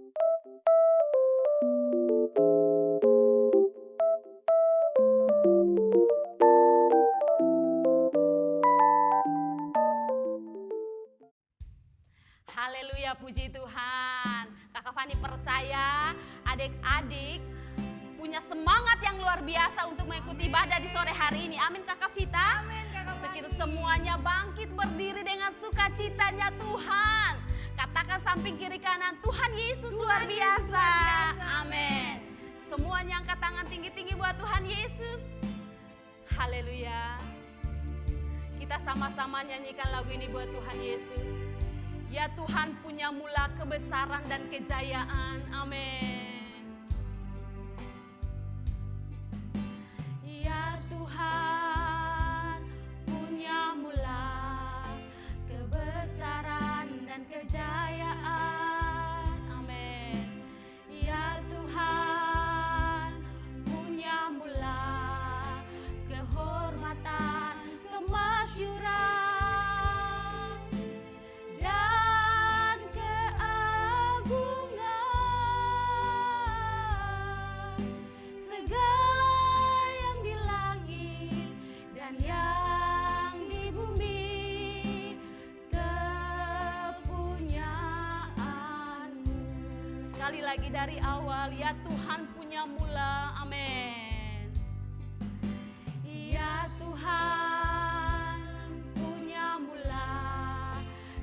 Haleluya, puji Tuhan. Kakak Fani percaya adik-adik punya semangat yang luar biasa untuk mengikuti ibadah di sore hari ini. Amin Kakak Vita. Amin Kakak Fani. Begitu semuanya bangkit berdiri dengan sukacitanya Tuhan. Katakan samping kiri kanan, Tuhan Yesus luar biasa. Amin. Semuanya angkat tangan tinggi-tinggi buat Tuhan Yesus. Haleluya. Kita sama-sama nyanyikan lagu ini buat Tuhan Yesus. Ya Tuhan punya mula kebesaran dan kejayaan. Amin. Ya Tuhan punya mula kebesaran dan kejayaan. Amin. Ya Tuhan punya mula kehormatan, kemasyuran dan keagungan. Segala yang di langit dan yang di bumi kepunyaanmu. Sekali lagi dari awal, ya Tuhan punya mula. Amin. Ya Tuhan punya mula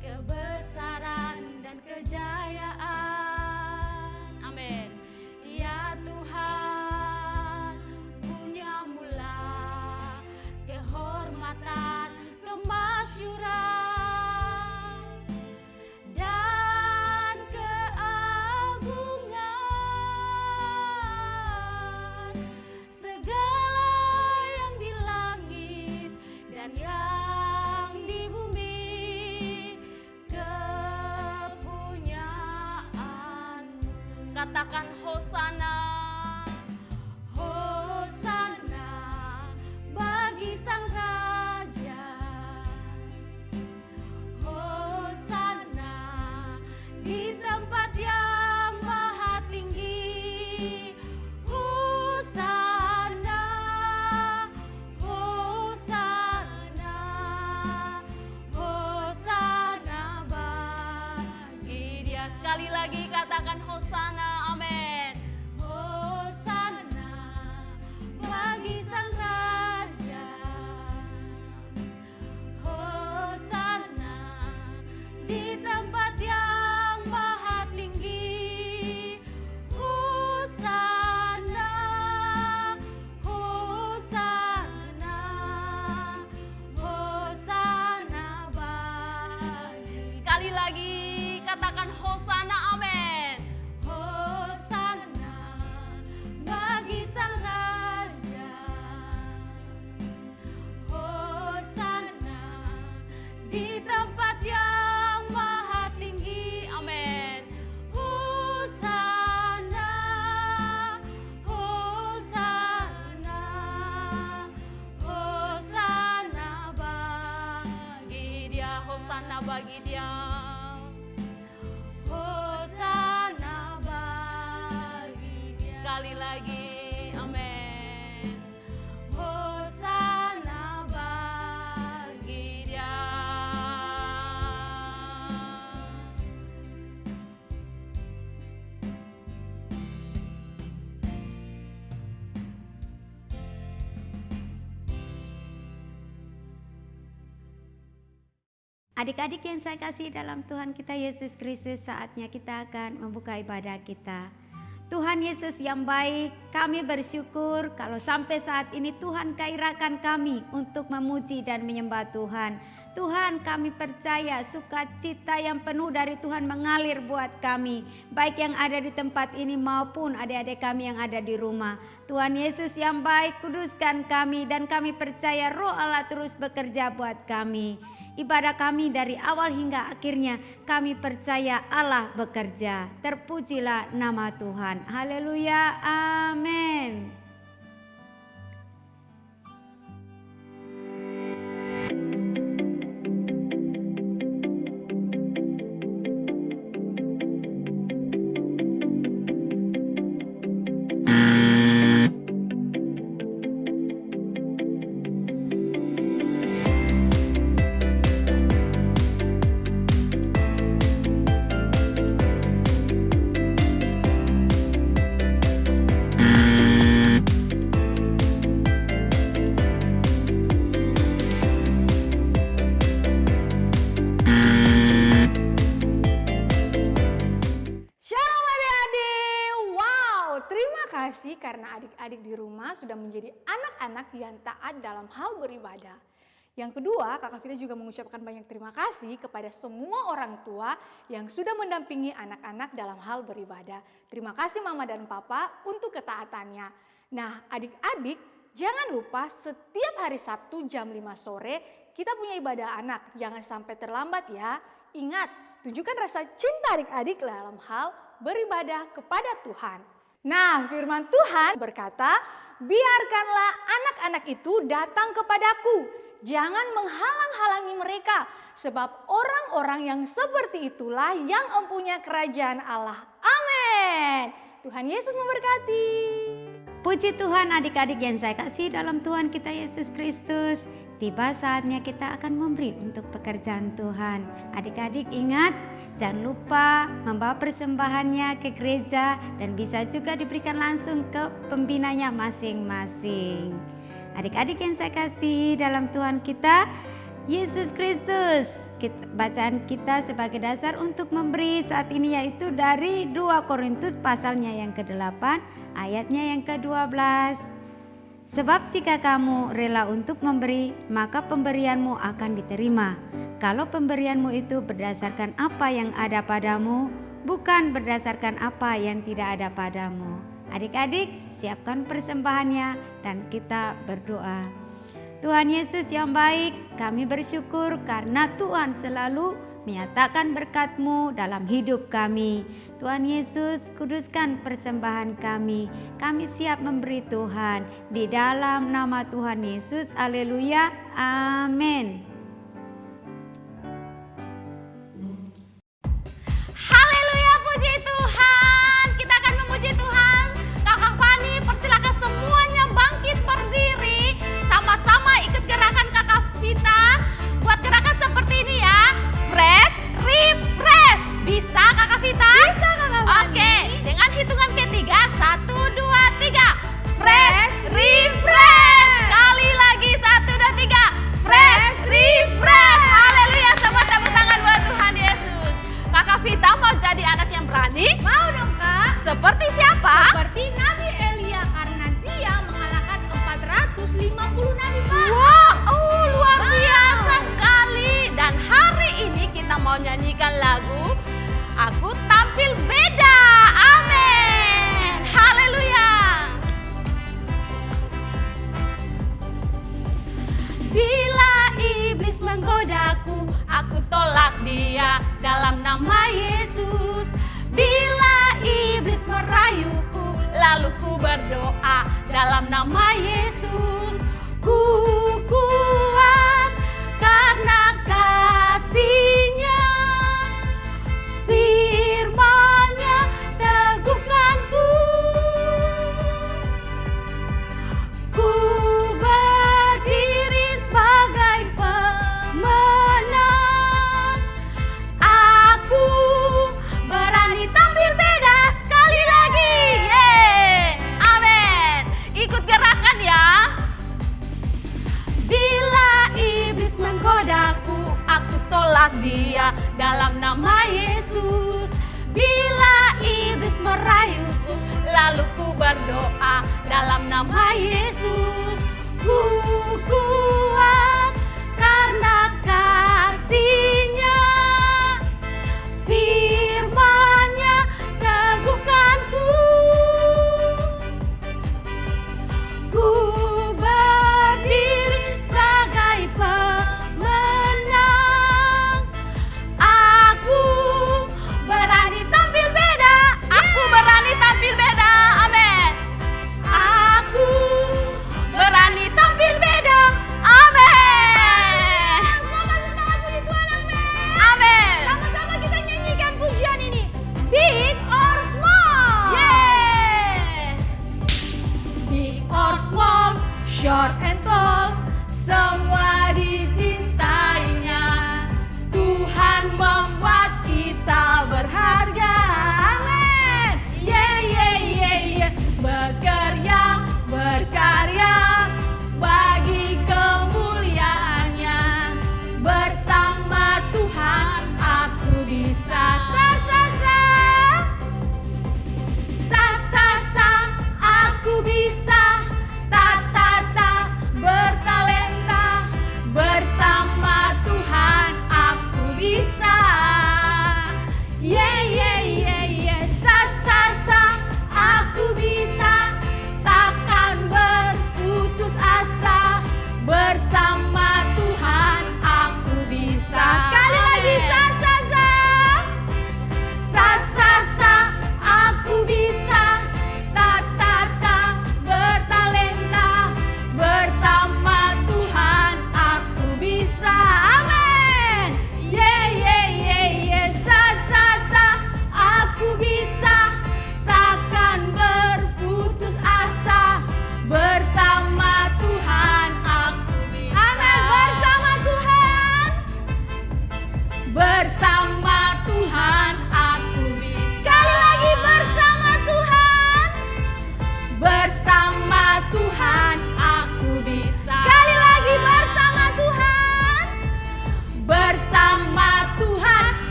kebesaran dan kejayaan. Amin. Ya Tuhan punya mula kehormatan, kemasyuran dan keagungan. Segala yang di langit dan yang di bumi kepunyaanmu. Katakan Hosana. Hosana bagi Sang Raja. Hosana di tempat yang maha tinggi. Hosana, Hosana, Hosana bagi Dia. Sekali lagi katakan Hosana. Amin. Hosana bagi Sang Raja. Hosana di tempat yang maha tinggi. Hosana, Hosana, Hosana bagi. Sekali lagi katakan Hosana. Amin. Hosana bagi Sang Raja. Hosana di tempat yang maha tinggi. Amin. Hosana, Hosana, Hosana bagi Dia. Hosana bagi Dia. Hosana bagi Dia. Sekali lagi. Amin. Hosana bagi Dia. Adik-adik yang saya kasih dalam Tuhan kita Yesus Kristus, saatnya kita akan membuka ibadah kita. Tuhan Yesus yang baik, kami bersyukur kalau sampai saat ini Tuhan gairahkan kami untuk memuji dan menyembah Tuhan. Tuhan, kami percaya sukacita yang penuh dari Tuhan mengalir buat kami, baik yang ada di tempat ini maupun adik-adik kami yang ada di rumah. Tuhan Yesus yang baik, kuduskan kami dan kami percaya Roh Allah terus bekerja buat kami. Ibadah kami dari awal hingga akhirnya kami percaya Allah bekerja. Terpujilah nama Tuhan. Haleluya. Amin. kasih karena adik-adik di rumah sudah menjadi anak-anak yang taat dalam hal beribadah. Yang kedua, Kakak Vita juga mengucapkan banyak terima kasih kepada semua orang tua yang sudah mendampingi anak-anak dalam hal beribadah. Terima kasih Mama dan Papa untuk ketaatannya. Nah, adik-adik jangan lupa setiap hari Sabtu jam 5 sore kita punya ibadah anak. Jangan sampai terlambat ya. Ingat, tunjukkan rasa cinta adik-adik dalam hal beribadah kepada Tuhan. Nah, firman Tuhan berkata, biarkanlah anak-anak itu datang kepadaku. Jangan menghalang-halangi mereka, sebab orang-orang yang seperti itulah yang mempunyai kerajaan Allah. Amin. Tuhan Yesus memberkati. Puji Tuhan adik-adik yang saya kasih dalam Tuhan kita Yesus Kristus. Tiba saatnya kita akan memberi untuk pekerjaan Tuhan. Adik-adik ingat, jangan lupa membawa persembahannya ke gereja dan bisa juga diberikan langsung ke pembinanya masing-masing. Adik-adik yang saya kasih dalam Tuhan kita Yesus Kristus, bacaan kita sebagai dasar untuk memberi saat ini yaitu dari 2 Korintus pasalnya yang ke-8 ayatnya yang ke-12. Sebab jika kamu rela untuk memberi, maka pemberianmu akan diterima. Kalau pemberianmu itu berdasarkan apa yang ada padamu, bukan berdasarkan apa yang tidak ada padamu. Adik-adik, siapkan persembahannya dan kita berdoa. Tuhan Yesus yang baik, kami bersyukur karena Tuhan selalu menyatakan berkat-Mu dalam hidup kami. Tuhan Yesus, kuduskan persembahan kami. Kami siap memberi Tuhan. Di dalam nama Tuhan Yesus, haleluya, amin. Haleluya, puji Tuhan. Kita akan memuji Tuhan. Kakak Fani, persilakan semuanya bangkit berdiri. Sama-sama ikut gerakan Kakak Vita. Buat gerakan seperti ini ya. Press, refresh. Bisa Kakak Vita? Bisa Kakak Fani. Oke, dengan hitungan ketiga. 1, 2, 3. Press, refresh. Sekali lagi. 1, 2, 3. Press, refresh. Haleluya. Semua tepuk tangan buat Tuhan Yesus. Kakak Vita mau jadi anak yang berani? Mau dong Kak? Seperti siapa? Seperti Nabi Elia karena dia mengalahkan 450 nabi Kak. Wow, luar biasa sekali. Dan hari ini kita mau nyanyikan lagu Aku Tampil Beda. Amin. Haleluya. Bila iblis menggodaku, aku tolak dia dalam nama Yesus. Bila iblis merayuku, lalu ku berdoa dalam nama Yesus. Ku kuat karena kasih-Nya, firman-Nya teguhkanku. Ku berdiri sebagai pemenang. Aku berani tampil beda. Sekali lagi. Yeay. Amin. Ikut gerakan ya. Bila iblis menggodaku, aku tolak dia dalam nama Yesus. Bila iblis merayuku, lalu ku berdoa dalam nama Yesus. Ku kuat karena kasih-Nya, firman-Nya teguhkanku. Ku berdiri sebagai pemenang. Aku berani tampil beda. Aku berani tampil beda. Amin. Aku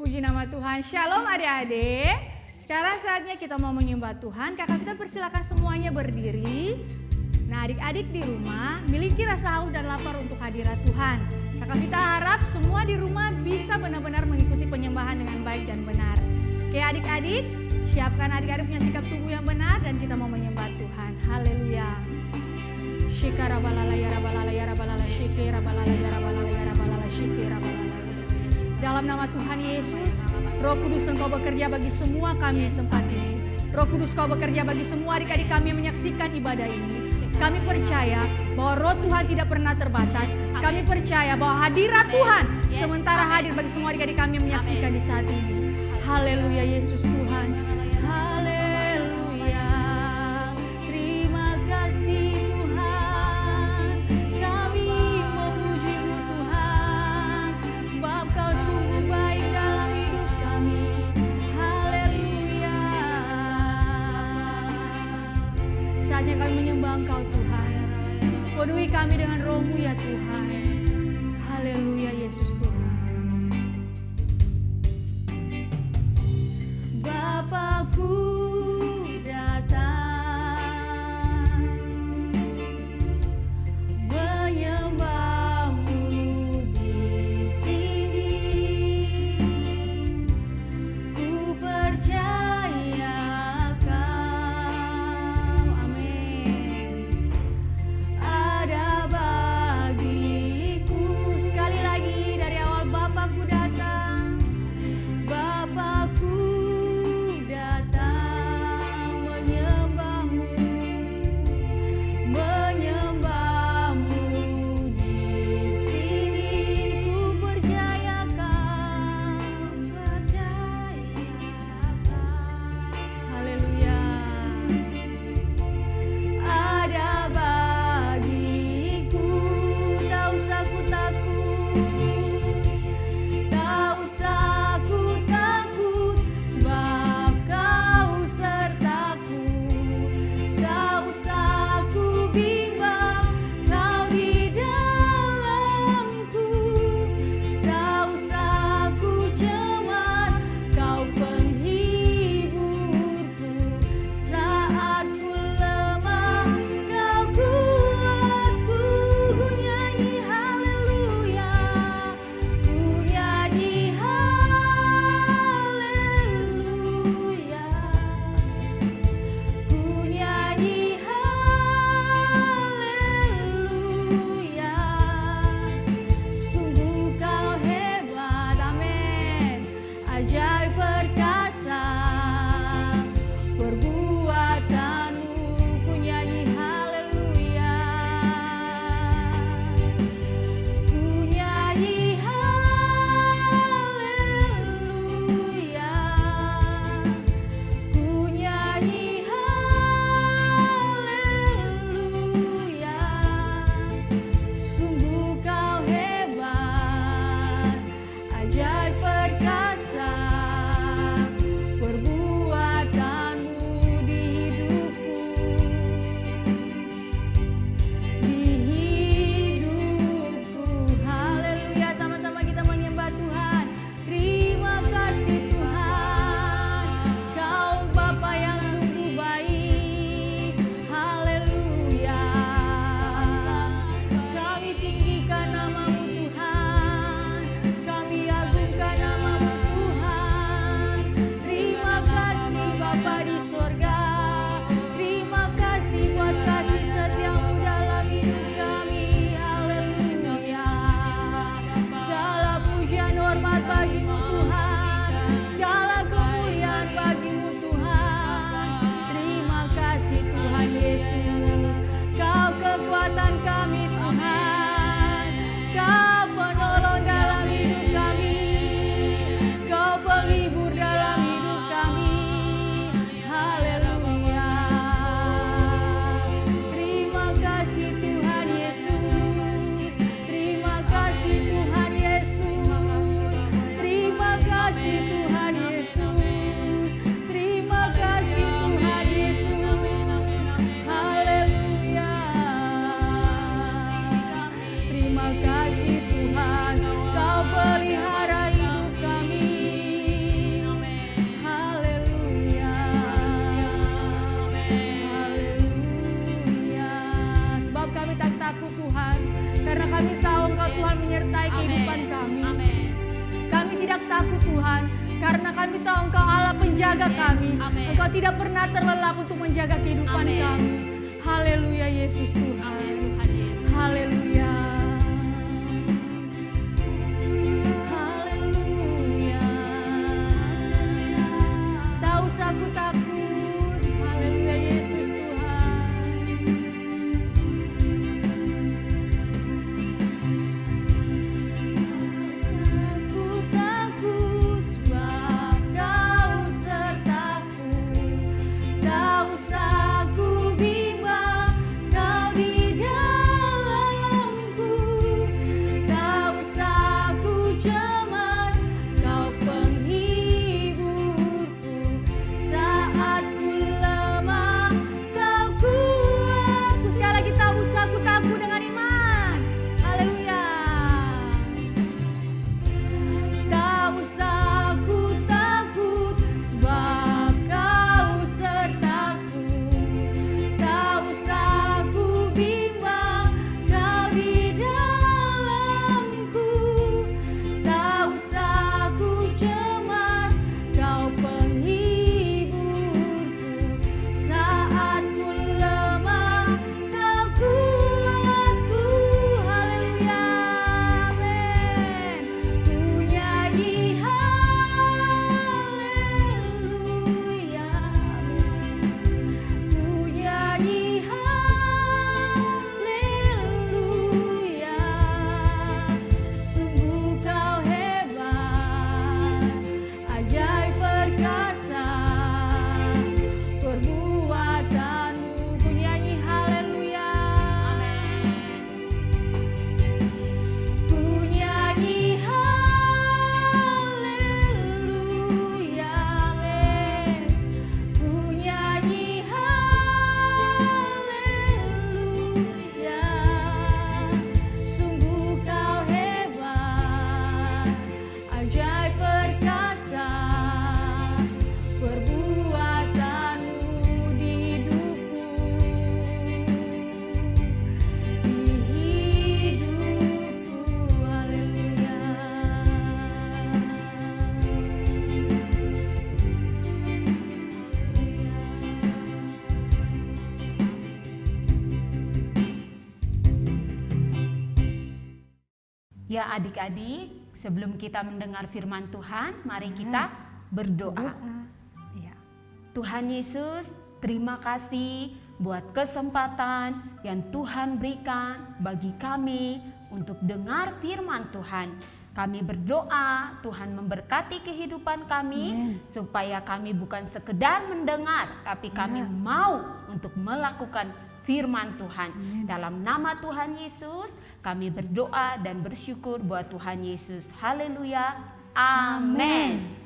Puji nama Tuhan. Shalom adik-adik. Sekarang saatnya kita mau menyembah Tuhan. Kakak kita persilakan semuanya berdiri. Nah, adik-adik di rumah miliki rasa haus dan lapar untuk hadirat Tuhan. Kakak kita harap semua di rumah bisa benar-benar mengikuti penyembahan dengan baik dan benar. Oke adik-adik, siapkan adik-adik punya sikap tubuh yang benar dan kita mau menyembah Tuhan. Haleluya. Shikara balala ya rabalala ya rabalala shikira balala ya rabalala ya rabalala shikira balala. Dalam nama Tuhan Yesus, Roh Kudus Engkau bekerja bagi semua kami di tempat ini. Roh Kudus Kau bekerja bagi semua adik-adik kami yang menyaksikan ibadah ini. Kami percaya bahwa Roh Tuhan tidak pernah terbatas. Kami percaya bahwa hadirat Tuhan sementara hadir bagi semua adik-adik kami yang menyaksikan di saat ini. Haleluya Yesus Tuhan. Haleluya. Terima kasih Tuhan. Kami memuji-Mu Tuhan. Sebab Kau sungguh baik dalam hidup kami. Haleluya. Saatnya kami menyembah Engkau Tuhan. Penuhi kami dengan Roh-Mu ya Tuhan. Haleluya Yesus Tuhan. Bapakku datang menyembah-Mu di sini. Ku percaya Kau, amin, ada bagiku. Sekali lagi dari awal, Bapakku datang, Bapakku datang menyembah-Mu, menyembah-Mu di sini. Ku percaya Kau, haleluya. Ada bagiku, tak usah ku takut, tak usah ku takut, sebab Kau sertaku. Tak usah ku bimbang, Kau di dalamku. Tak usah ku cemas, Kau penghiburku. Saat ku lemah, Kau kuatku. Ku nyanyi haleluya, ku nyanyi haleluya, ku nyanyi haleluya. Sungguh Kau hebat, amin, ajaib perkasa perbuatanmu. Ku nyanyi haleluya, ku nyanyi haleluya, ku nyanyi haleluya. Sungguh Kau hebat, ajaib perkasa Karena kami tahu Engkau Allah penjaga kami. Amin. Engkau tidak pernah terlelap untuk menjaga kehidupan Amin. kami. Haleluya Yesus Tuhan. Amin Tuhan Yesus. Haleluya. Haleluya. Tak usah aku takut. Haleluya Yesus Tuhan. Aku takut sebab Kau sertaku. Tak usah aku bimbang, Kau di dalamku. Tak usah aku cemas, Kau penghiburku. Saat ku lemah, Kau kuatku. Sekali lagi, tak usah aku takut dengan iman. Haleluya. Tak usah aku takut sebab Kau sertaku. Tak usah aku bimbang, Kau di dalamku. Tak usah aku cemas, Kau penghiburku. Saat ku lemah, Kau kuatku. Haleluya. Amin. Ku nyanyi haleluya. Ku nyanyi haleluya. Sungguh Kau hebat, ajaib perkasa perbuatanmu. Ku nyanyi haleluya. Ku nyanyi haleluya. Amin. Ku nyanyi haleluya. Sungguh Kau hebat, ajaib perkasa perbuatanmu di hidupku. Di hidupku. Haleluya. Ya adik-adik, sebelum kita mendengar firman Tuhan, mari kita berdoa. Ya. Tuhan Yesus, terima kasih buat kesempatan yang Tuhan berikan bagi kami untuk dengar firman Tuhan. Kami berdoa Tuhan memberkati kehidupan kami, supaya kami bukan sekedar mendengar, tapi kami mau untuk melakukan firman Tuhan. Dalam nama Tuhan Yesus kami berdoa dan bersyukur buat Tuhan Yesus. Haleluya. Amin.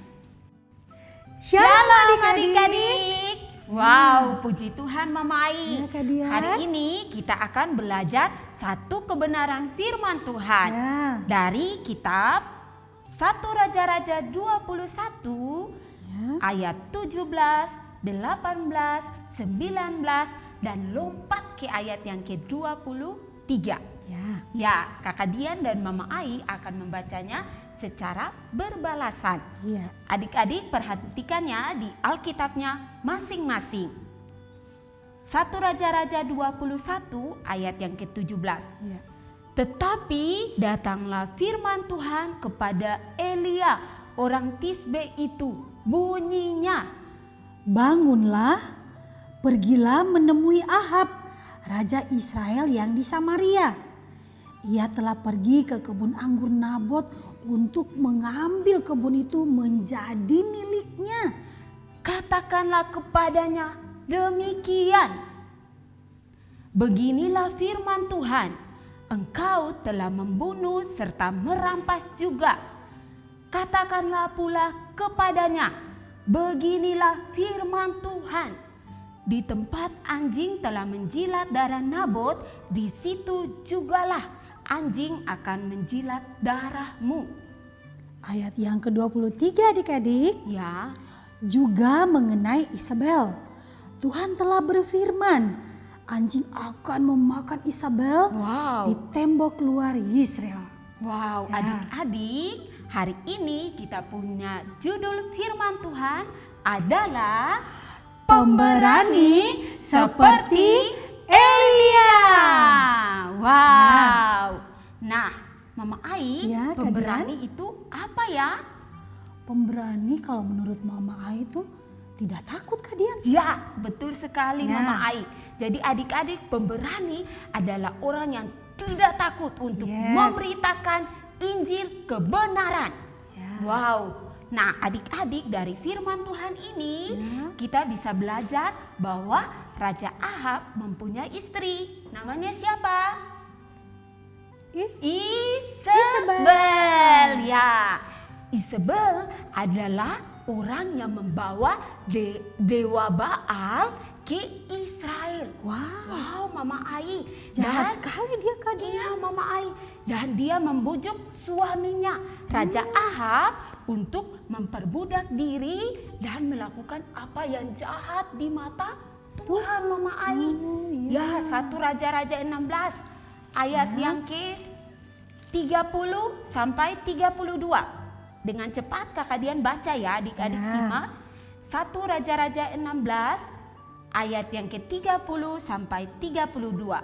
Shalom Adik-adik. Wow, puji Tuhan Mama Ai. Ya, Kak Dian. Hari ini kita akan belajar satu kebenaran firman Tuhan Ya. dari kitab 1 Raja-Raja 21 ayat 17, 18, 19 dan lompat ke ayat yang ke-23. Ya. Ya, Kakak Dian dan Mama Ai akan membacanya secara berbalasan. Iya. Adik-adik perhatikannya di Alkitabnya masing-masing. 1 Raja-Raja 21 ayat yang ke-17. Iya. Tetapi datanglah firman Tuhan kepada Elia orang Tisbe itu. Bunyinya, Bangunlah, pergilah menemui Ahab, raja Israel yang di Samaria. Ia telah pergi ke kebun anggur Nabot untuk mengambil kebun itu menjadi miliknya. katakanlah kepadanya demikian. Beginilah firman Tuhan, engkau telah membunuh serta merampas juga. Katakanlah pula kepadanya, beginilah firman Tuhan, di tempat anjing telah menjilat darah Nabot, di situ jugalah anjing akan menjilat darahmu. Ayat yang ke-23 adik-adik Ya, juga mengenai Isabel. Tuhan telah berfirman, anjing akan memakan Isabel wow. di tembok luar Israel. Wow, Ya. adik-adik, hari ini kita punya judul firman Tuhan adalah Pemberani seperti Elia. Wow. Nah, Mama Ai, Ya, Kak pemberani itu apa ya? Pemberani kalau menurut Mama Ai itu tidak takut Kak Dian. Ya, betul sekali Ya. Mama Ai. Jadi adik-adik, pemberani adalah orang yang tidak takut untuk Yes. memberitakan Injil kebenaran. Ya. Wow. Nah, adik-adik, dari firman Tuhan ini Ya. kita bisa belajar bahwa Raja Ahab mempunyai istri. Namanya siapa? Isabel. Ya. Isabel adalah orang yang membawa dewa Baal ke Israel. Wow, Mama Ai. Jahat Dan- sekali dia Kak Dian. Iya, Mama Ai. Dan dia membujuk suaminya, Raja Ahab, untuk memperbudak diri dan melakukan apa yang jahat di mata Tuhan, Mama Ai. iya. Ya, 1 Raja-Raja 16 ayat yang ke 30 sampai 32. Dengan cepat Kakak Dian baca ya, adik-adik Ya. simak. 1 Raja-Raja 16 ayat yang ke 30 sampai 32.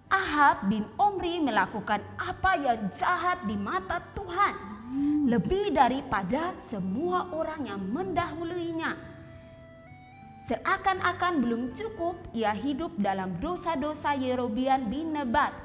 Ahab bin Omri melakukan apa yang jahat di mata Tuhan, lebih daripada semua orang yang mendahuluinya. Seakan-akan belum cukup ia hidup dalam dosa-dosa Yerobeam bin Nebat,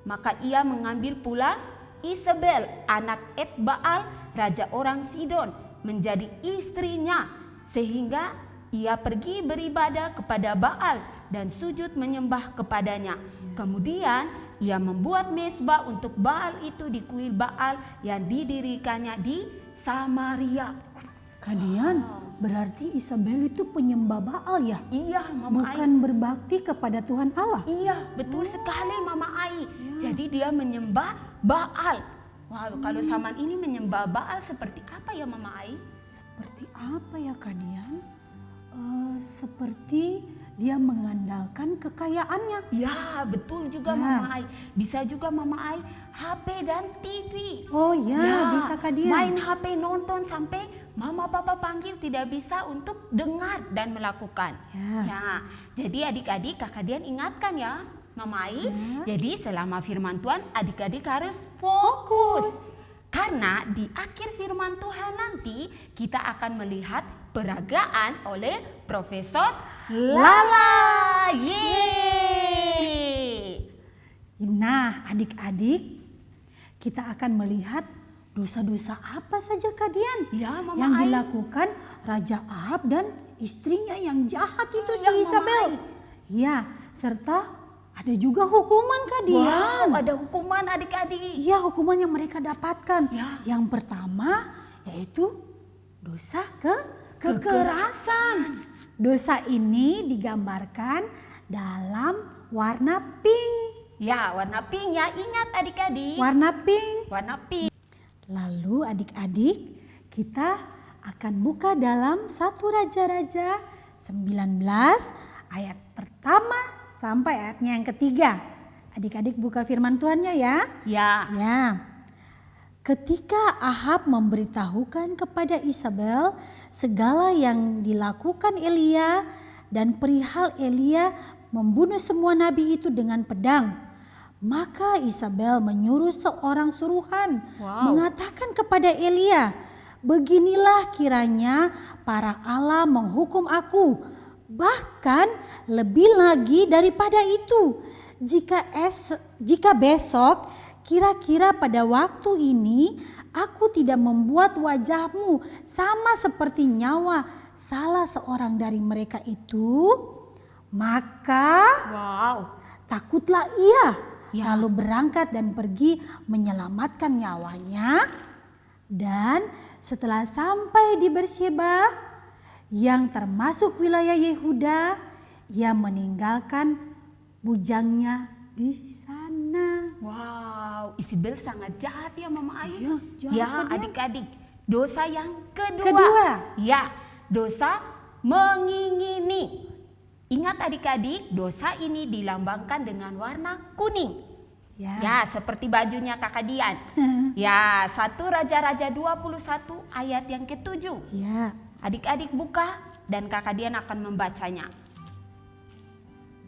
maka ia mengambil pula Isabel, anak Etbaal, raja orang Sidon, menjadi istrinya, sehingga ia pergi beribadah kepada Baal dan sujud menyembah kepadanya. Kemudian ia membuat mezbah untuk Baal itu di kuil Baal yang didirikannya di Samaria. Kak Dian, berarti Isabel itu penyembah Baal ya? Iya, Mama Ai. Bukan berbakti kepada Tuhan Allah. Iya, betul sekali Mama Ai. Jadi dia menyembah Baal. Wow, kalau zaman ini menyembah Baal seperti apa ya Mama Ai? Seperti apa ya Kak Dian? Seperti dia mengandalkan kekayaannya. Ya, betul juga Ya. Mama Ai. Bisa juga Mama Ai HP dan TV. Oh ya, bisa Kak Dian. Main HP, nonton sampai Mama Papa panggil tidak bisa untuk dengar dan melakukan. Ya. Jadi adik-adik, Kakak Dian ingatkan ya Mama Ai. Ya. Jadi selama firman Tuhan adik-adik harus fokus. Karena di akhir firman Tuhan nanti kita akan melihat peragaan oleh Profesor Lala. Yeay! Nah, adik-adik, kita akan melihat dosa-dosa apa saja Kak Dian Ya, Mama yang Ai. dilakukan Raja Ahab dan istrinya yang jahat itu Iya, si Mama Isabel. Ya, serta ada juga hukuman Kak Dian. Wow, ada hukuman adik-adik. Iya, hukuman yang mereka dapatkan. Ya. Yang pertama yaitu dosa kekerasan. Dosa ini digambarkan dalam warna pink. Ya, warna pink ya. Ingat adik-adik. Warna pink. Warna pink. Lalu adik-adik, kita akan buka dalam 1 Raja-Raja 19 ayat pertama sampai ayatnya yang ketiga. Adik-adik buka firman Tuhannya ya. Ya. Ya. Ketika Ahab memberitahukan kepada Isabel segala yang dilakukan Elia dan perihal Elia membunuh semua nabi itu dengan pedang, maka Isabel menyuruh seorang suruhan mengatakan kepada Elia, "Beginilah kiranya para Allah menghukum aku, bahkan lebih lagi daripada itu. Jika besok kira-kira pada waktu ini aku tidak membuat wajahmu sama seperti nyawa salah seorang dari mereka itu, maka Wow. takutlah ia, Ya. lalu berangkat dan pergi menyelamatkan nyawanya. Dan setelah sampai di Beersheba yang termasuk wilayah Yehuda, ia meninggalkan bujangnya di sana." Wow, Isabel sangat jahat ya Mama Ai. Iya, jahat, Ya, Kak Dian. adik-adik. Dosa yang kedua. Kedua. Ya, dosa mengingini. Ingat adik-adik, dosa ini dilambangkan dengan warna kuning. Ya, seperti bajunya Kakak Dian. Ya, 1 Raja-Raja 21 ayat yang ke-7. Ya. Adik-adik buka dan Kakak Dian akan membacanya.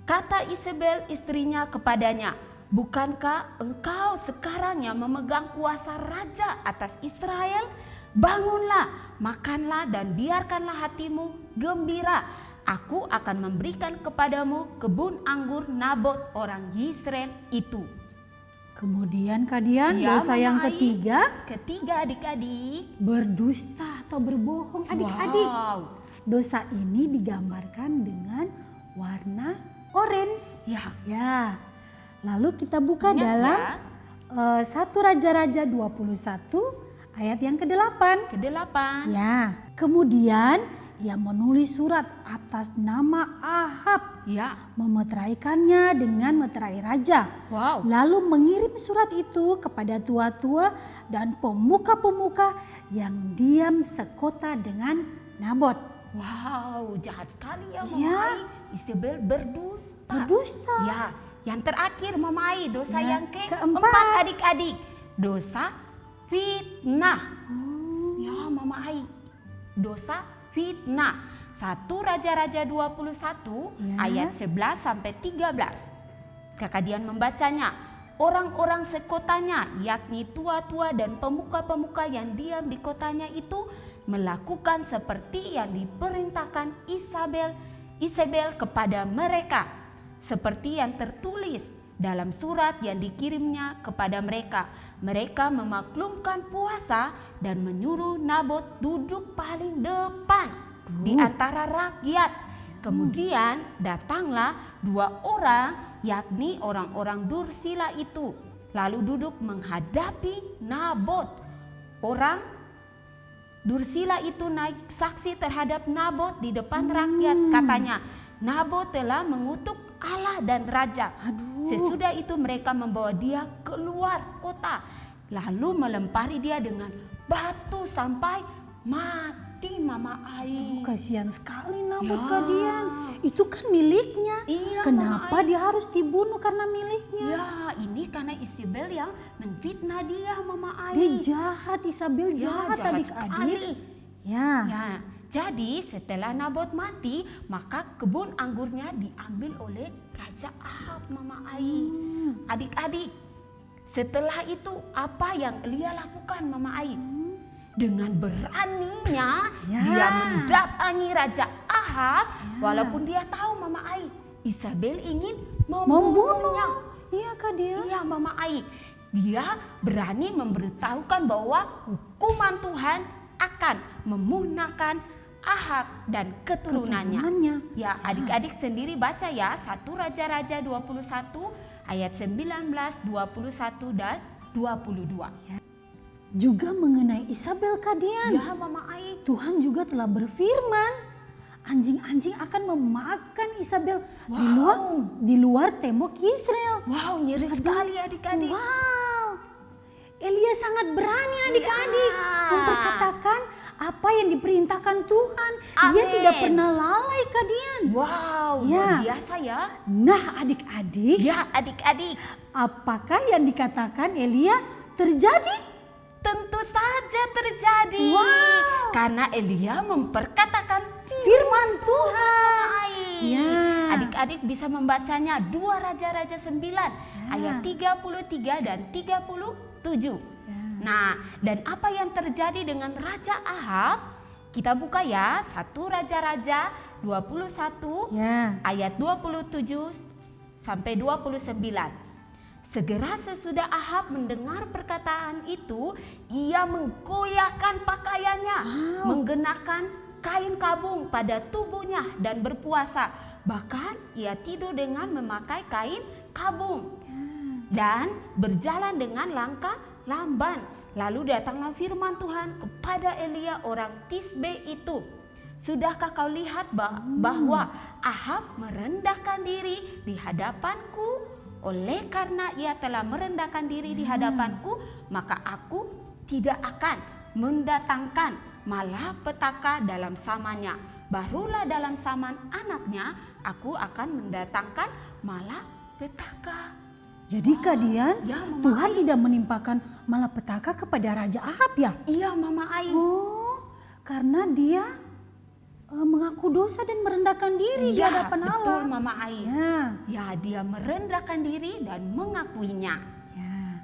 Kata Isabel istrinya kepadanya, "Bukankah engkau sekarang yang memegang kuasa raja atas Israel? Bangunlah, makanlah dan biarkanlah hatimu gembira. Aku akan memberikan kepadamu kebun anggur Nabot orang Yisrael itu." Kemudian Kak Dian, Ya, dosa Mama yang Ai. ketiga, Ketiga adik-adik. berdusta atau berbohong adik-adik. Wow. Dosa ini digambarkan dengan warna orange. Ya, Ya. Lalu kita buka ingat dalam ya, 1 Raja-Raja 21 ayat yang ke-8. ke-8. Ya. Kemudian ia menulis surat atas nama Ahab, Ya, memeteraikannya dengan meterai raja. wow. Lalu mengirim surat itu kepada tua-tua dan pemuka-pemuka yang diam sekota dengan Nabot. Wow, jahat sekali ya Mama Ya. Ai. Isabel berdusta. Berdusta. Ya, yang terakhir Mama Ai, dosa Ya, yang keempat. keempat adik-adik. Dosa fitnah. Ya Mama Ai, dosa fitnah. 1 Raja-Raja 21 Ya. ayat 11 sampai 13. Kakak Dian membacanya. Orang-orang sekotanya, yakni tua-tua dan pemuka-pemuka yang diam di kotanya itu melakukan seperti yang diperintahkan Isabel kepada mereka, seperti yang tertulis dalam surat yang dikirimnya kepada mereka. Mereka memaklumkan puasa dan menyuruh Nabot duduk paling depan di antara rakyat. Kemudian datanglah 2 orang, yakni orang-orang Dursila itu, lalu duduk menghadapi Nabot. Orang Dursila itu naik saksi terhadap Nabot di depan rakyat. Katanya, Nabot telah mengutuk Allah dan raja. Aduh. Sesudah itu mereka membawa dia keluar kota, lalu melempari dia dengan batu sampai mati Mama Ai. Kasihan sekali Nabot Ya. Kak Dian. Itu kan miliknya. Iya, Kenapa Mama Ai. dia harus dibunuh karena miliknya? Ya, ini karena Isabel yang menfitnah dia Mama Ai. Dia jahat, Isabel Ya, jahat adik-adik. sekali. Ya. Ya, jadi setelah Nabot mati, maka kebun anggurnya diambil oleh Raja Ahab Mama Ai. Adik-adik, setelah itu apa yang Elia lakukan Mama Ai? Dengan beraninya Ya. dia mendatangi Raja Ahab, walaupun dia tahu Mama Ai, Isabel ingin membunuhnya. Iya Kak Dian. Iya Mama Ai, dia berani memberitahukan bahwa hukuman Tuhan akan memusnahkan Ahab dan keturunannya. Keturunannya. Ya, adik-adik sendiri baca ya, 1 Raja-Raja 21 ayat 19, 21 dan 22. Juga mengenai Isabel Kak Dian. Ya Mama Ai. Tuhan juga telah berfirman, anjing-anjing akan memakan Isabel di luar tembok Israel. Wow, nyeri sekali adik-adik. Wow, Elia sangat berani adik-adik Ya. memperkatakan apa yang diperintahkan Tuhan. Dia Amin. tidak pernah lalai Kak Dian. Wow, Ya. luar biasa ya. Nah adik-adik, Ya adik-adik, apakah yang dikatakan Elia terjadi? tentu saja terjadi. Wow. Karena Elia memperkatakan Firman Tuhan. Ya. Ya. Adik-adik bisa membacanya 2 Raja-Raja 9 ayat 33 dan 37. Nah, dan apa yang terjadi dengan Raja Ahab? Kita buka ya, 1 Raja-Raja 21 Ya. ayat 27 sampai 29. Segera sesudah Ahab mendengar perkataan itu, ia menggoyahkan pakaiannya, menggenakan kain kabung pada tubuhnya dan berpuasa. Bahkan ia tidur dengan memakai kain kabung dan berjalan dengan langkah lamban. Lalu datanglah firman Tuhan kepada Elia orang Tisbe itu. Sudahkah kau lihat bahwa Ahab merendahkan diri di hadapanku? Oleh karena ia telah merendahkan diri di hadapanku, maka aku tidak akan mendatangkan malapetaka dalam zamannya. Barulah dalam zaman anaknya, aku akan mendatangkan malapetaka. Jadi Kak Dian, Ya, Mama Tuhan Ai. tidak menimpakan malapetaka kepada Raja Ahab ya? Iya Mama Ai. Oh, karena dia mengaku dosa dan merendahkan diri di Iya, hadapan Allah. betul Mama Ai. Ya, Ya, dia merendahkan diri dan mengakuinya. ya.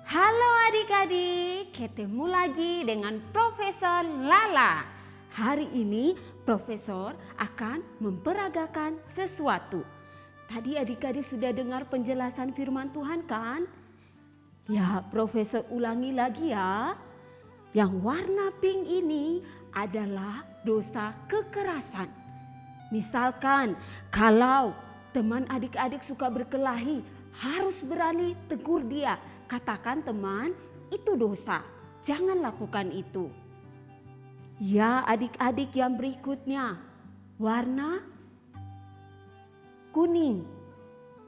Halo adik-adik, ketemu lagi dengan Profesor Lala. Hari ini Profesor akan memperagakan sesuatu. Tadi adik-adik sudah dengar penjelasan firman Tuhan kan? Ya, Profesor ulangi lagi ya. Yang warna pink ini adalah dosa kekerasan. Misalkan kalau teman adik-adik suka berkelahi, harus berani tegur dia. Katakan teman, itu dosa. Jangan lakukan itu. Ya adik-adik yang berikutnya, warna kuning.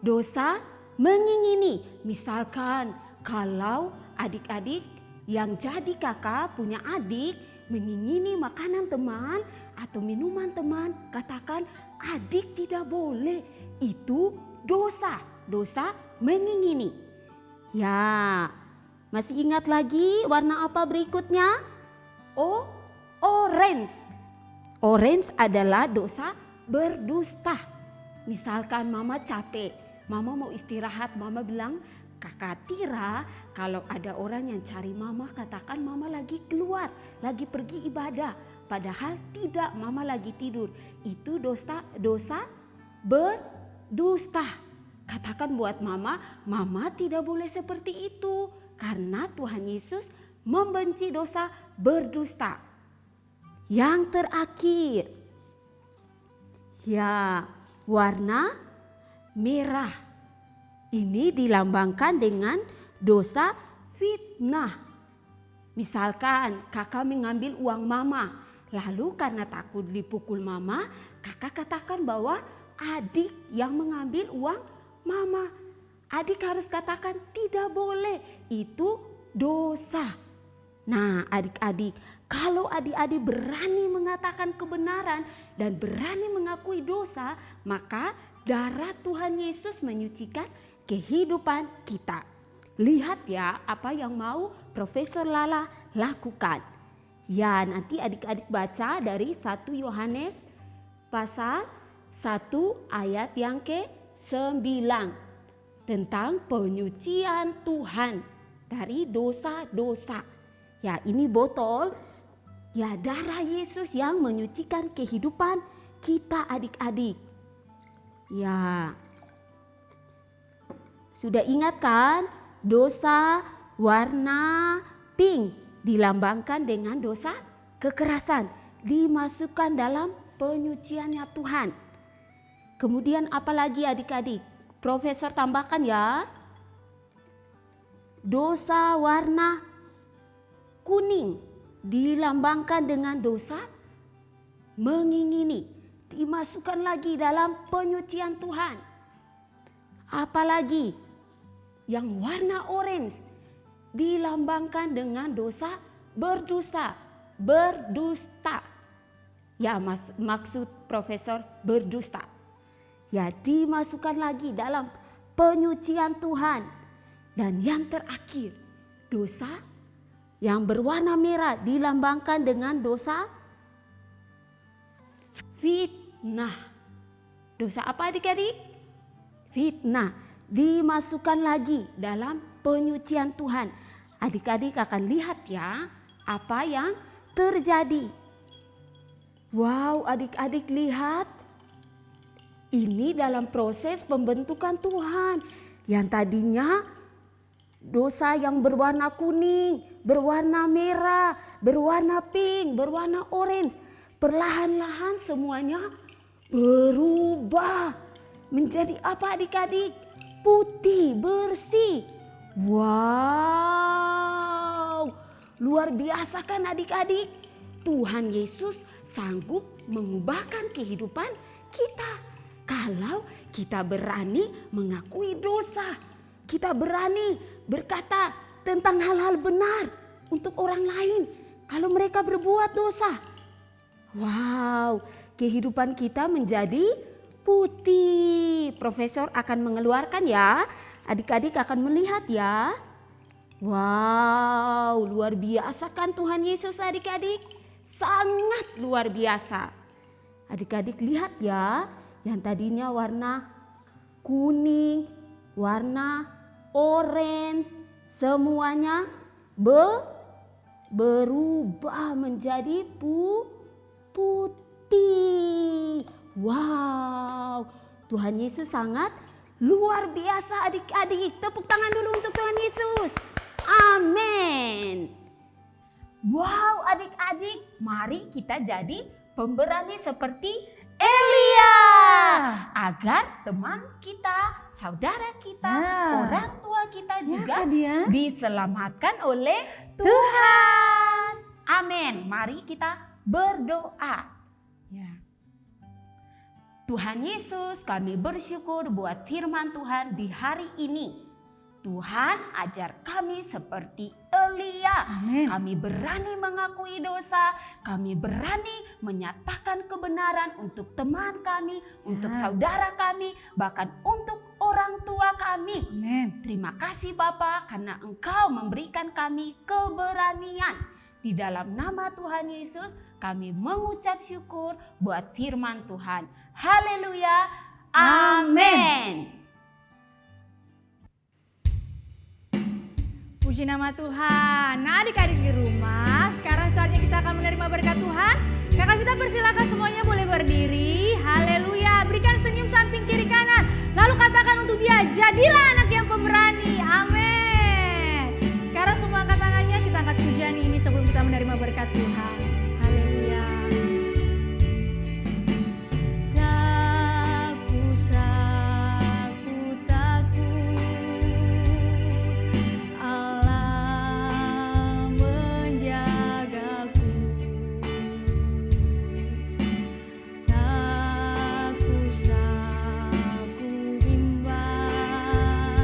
Dosa mengingini. Misalkan kalau adik-adik yang jadi kakak punya adik mengingini makanan teman atau minuman teman, katakan adik tidak boleh. Itu dosa. Dosa mengingini. Ya, masih ingat lagi warna apa berikutnya? Orange. Orange adalah dosa berdusta. Misalkan mama capek, mama mau istirahat, mama bilang, Kakak Tira, kalau ada orang yang cari mama, katakan mama lagi keluar, lagi pergi ibadah. Padahal tidak, mama lagi tidur. Itu dosa berdusta. Katakan buat mama, mama tidak boleh seperti itu. Karena Tuhan Yesus membenci dosa berdusta. Yang terakhir, ya warna merah. Ini dilambangkan dengan dosa fitnah. Misalkan kakak mengambil uang mama, lalu karena takut dipukul mama, kakak katakan bahwa adik yang mengambil uang mama. Adik harus katakan tidak boleh, itu dosa. Nah adik-adik, kalau adik-adik berani mengatakan kebenaran dan berani mengakui dosa, maka darah Tuhan Yesus menyucikan kehidupan kita. Lihat ya apa yang mau Profesor Lala lakukan. Ya nanti adik-adik baca dari 1 Yohanes pasal 1 ayat yang ke-9. Tentang penyucian Tuhan dari dosa-dosa. Ya ini botol, ya darah Yesus yang menyucikan kehidupan kita adik-adik. Ya, sudah ingat kan dosa warna pink dilambangkan dengan dosa kekerasan. Dimasukkan dalam penyuciannya Tuhan. Kemudian apalagi adik-adik? Profesor tambahkan ya. Dosa warna kuning dilambangkan dengan dosa mengingini, dimasukkan lagi dalam penyucian Tuhan. Apalagi yang warna orange dilambangkan dengan dosa berdusta. Ya maksud Profesor berdusta. Ya dimasukkan lagi dalam penyucian Tuhan. Dan yang terakhir, dosa yang berwarna merah dilambangkan dengan dosa fitnah. Dosa apa adik-adik? Fitnah. Dimasukkan lagi dalam penyucian Tuhan. Adik-adik akan lihat ya apa yang terjadi. Wow, adik-adik lihat. Ini dalam proses pembentukan Tuhan. Yang tadinya dosa yang berwarna kuning, berwarna merah, berwarna pink, berwarna orange. Perlahan-lahan semuanya berubah menjadi apa adik-adik? Putih, bersih. Wow, luar biasa kan adik-adik? Tuhan Yesus sanggup mengubahkan kehidupan kita. Kalau kita berani mengakui dosa, kita berani berkata tentang hal-hal benar untuk orang lain kalau mereka berbuat dosa. Wow, kehidupan kita menjadi putih. Profesor akan mengeluarkan ya Adik-adik akan melihat ya. Wow, luar biasa kan Tuhan Yesus adik-adik? Sangat luar biasa. Adik-adik lihat ya, yang tadinya warna kuning, warna orange, semuanya berubah menjadi putih. Wow, Tuhan Yesus sangat luar biasa adik-adik. Tepuk tangan dulu untuk Tuhan Yesus. Amin. Wow adik-adik, mari kita jadi pemberani seperti Elia. Agar teman kita, saudara kita, orang tua kita juga diselamatkan oleh Tuhan. Amin. Mari kita berdoa. Tuhan Yesus, kami bersyukur buat firman Tuhan di hari ini. Tuhan, ajar kami seperti Elia. Amin. Kami berani mengakui dosa, kami berani menyatakan kebenaran untuk teman kami, untuk saudara kami, bahkan untuk orang tua kami. Amin. Terima kasih Bapa karena Engkau memberikan kami keberanian. Di dalam nama Tuhan Yesus, kami mengucap syukur buat firman Tuhan. Haleluya. Amin. Puji nama Tuhan. Nah adik-adik di rumah, sekarang saatnya kita akan menerima berkat Tuhan. Kakak Vita persilakan semuanya boleh berdiri. Haleluya. Berikan senyum samping kiri kanan. Lalu katakan untuk dia, jadilah anak yang pemberani. Amin. Sekarang semua angkat tangannya, kita angkat pujian ini sebelum kita menerima berkat Tuhan. Haleluya. Tak usah ku takut, Allah menjagaku. Tak usah ku bimbang,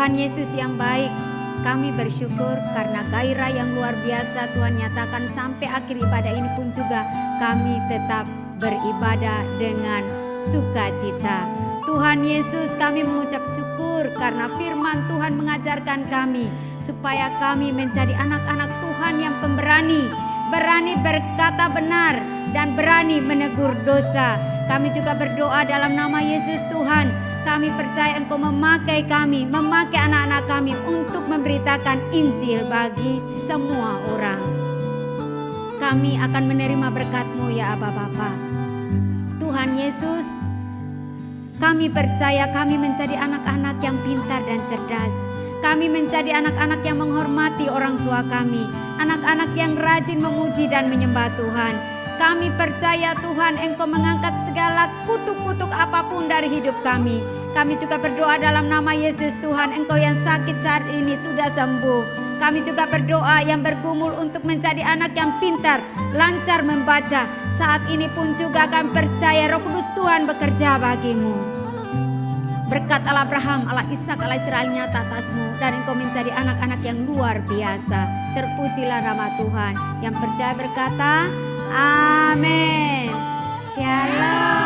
Tuhan Yesus yang baik, kami bersyukur karena gairah yang luar biasa Tuhan nyatakan sampai akhir ibadah ini pun juga kami tetap beribadah dengan sukacita. Tuhan Yesus, kami mengucap syukur karena firman Tuhan mengajarkan kami supaya kami menjadi anak-anak Tuhan yang pemberani, berani berkata benar dan berani menegur dosa. Kami juga berdoa dalam nama Yesus Tuhan. Kami percaya Engkau memakai kami, memakai anak-anak kami untuk memberitakan Injil bagi semua orang. Kami akan menerima berkat-Mu ya Aba Bapa. Tuhan Yesus, kami percaya kami menjadi anak-anak yang pintar dan cerdas. Kami menjadi anak-anak yang menghormati orang tua kami, anak-anak yang rajin memuji dan menyembah Tuhan. Kami percaya Tuhan Engkau mengangkat segala kutuk-kutuk apapun dari hidup kami. Kami juga berdoa dalam nama Yesus Tuhan, Engkau yang sakit saat ini sudah sembuh. Kami juga berdoa yang bergumul untuk menjadi anak yang pintar, lancar membaca. Saat ini pun juga kami percaya Roh Kudus Tuhan bekerja bagimu. Berkat Allah Abraham, Allah Ishak, Allah Israel nyata atasmu, dan engkau menjadi anak-anak yang luar biasa. Terpujilah nama Tuhan. Yang percaya berkata, Amin. Shalom.